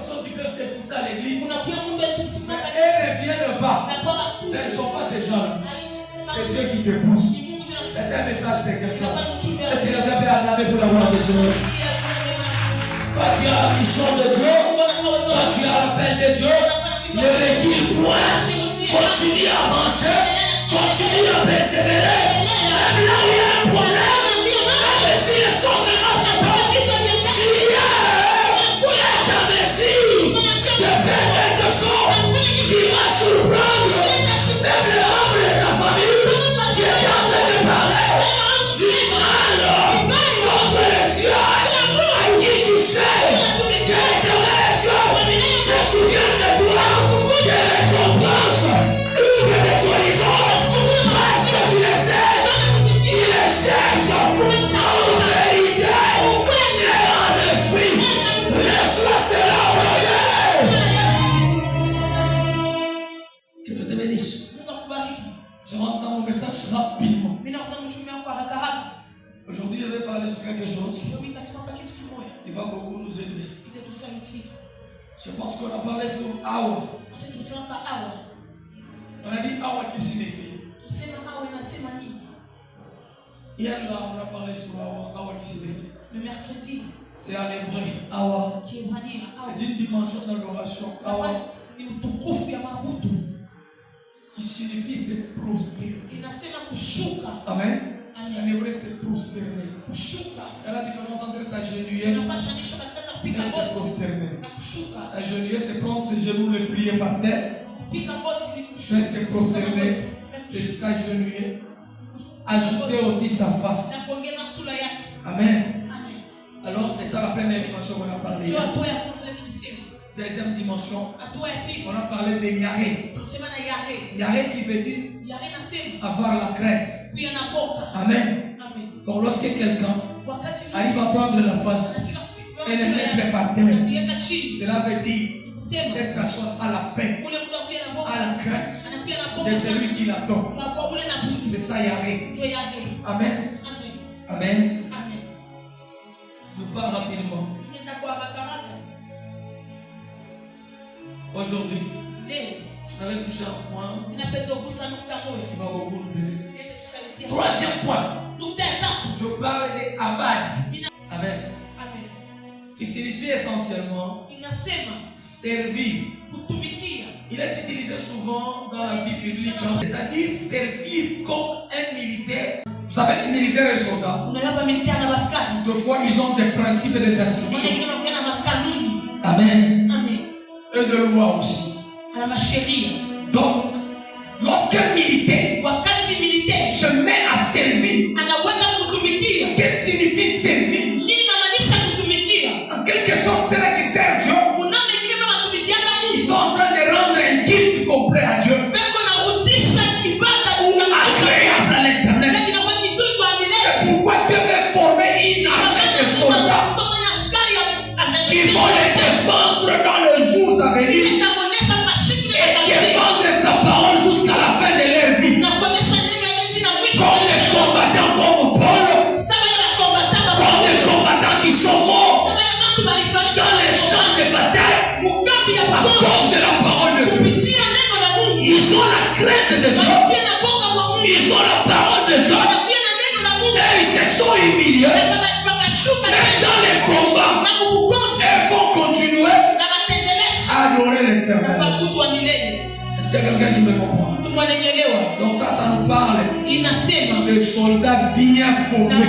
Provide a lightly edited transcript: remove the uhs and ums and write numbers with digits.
personnes qui peuvent te pousser à l'église. Kuna pia mtu anayekusukumia Mais kanisa. elles ne viennent pas. Na kwa Ce ne sont pas ces gens-là. C'est C'est Dieu qui te pousse. C'est un message de quelqu'un. Est-ce que quelqu'un peut acclamer pour la gloire de Dieu? Quand tu as la mission de Dieu, quand tu as l'appel de Dieu, ne recule point. Continue à avancer. Continue à persévérer. Même là où il y a un problème, même si les choses ne marchent pas, si de faire quelque chose qui va surprendre même les membres de ta famille. Tu es en train de parler du mal contre les dieux à qui tu sais que l'éternel Dieu se souvient de toi, que récompense ouvre des horizons parce que tu les cherches, il les cherche en vérité et en esprit. Reçois cela au que Dieu te bénisse. Je rentre dans mon message rapidement. Aujourd'hui, je vais parler sur quelque chose qui va beaucoup nous aider. Je pense qu'on a parlé sur Awa. On a dit Awa qui signifie. Hier, là, on a parlé sur Awa. Awa qui signifie. Le mercredi, c'est en hébreu. Awa. C'est une dimension d'adoration. Awa. Qui signifie se prosterner. Amen. En hébreu, c'est prosterner. Il y a la différence entre s'agenouiller et se prosterner. S'agenouiller, c'est prendre ses genoux, les plier par terre. Mais se prosterner, c'est s'agenouiller. Ajouter aussi sa face. Amen. Alors, c'est ça la première dimension qu'on a parlé. Deuxième dimension, on a parlé de Yahé. Yahé qui veut dire avoir la crainte. Amen. Donc lorsque quelqu'un arrive à prendre la face et le mettre par terre, cela veut dire cette personne a la paix, a la crainte de celui qui l'attend. C'est ça Yahé. Amen. Amen. Je parle rapidement. Aujourd'hui, je vais toucher un point qui va beaucoup nous aider. Troisième point, je parle de Abad. Amen. Qui signifie essentiellement servir. Il est utilisé souvent dans la vie publique, c'est-à-dire servir comme un militaire. Vous savez, les militaires et les soldats, deux fois ils ont des principes et des instructions. Amen. Et de loi aussi. Donc, lorsqu'un militaire se met à servir, qu'est-ce que signifie servir? En quelque sorte, c'est là qui sert Dieu. Ils sont en train de rendre un culte complet à Dieu. Agréable à l'éternel. C'est pourquoi Dieu veut former une armée de soldats qui vont les défendre dans les jours à venir. Et défendre sa parole jusqu'à la fin de leur vie. Comme les combattants comme Paul. Comme les combattants qui sont morts dans les champs de bataille à cause de la parole de Dieu. Ils ont la crainte de Dieu. Ils ont la parole de Dieu. Et ils se sont humiliés. Même dans les combats, ils vont continuer à adorer l'Éternel. Est-ce qu'il y a quelqu'un qui me comprend? Donc ça nous parle de soldats bien formés.